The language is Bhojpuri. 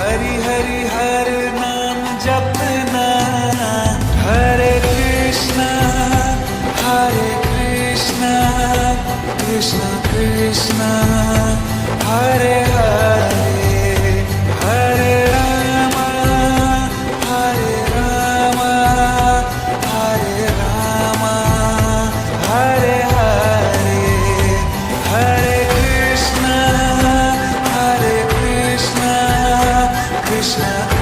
हरि हरि हर नाम जपना, हरे कृष्णा कृष्णा कृष्णा हरे हरे, हरे राम हरे राम हरे राम, हरे हरे, हरे कृष्णा कृष्णा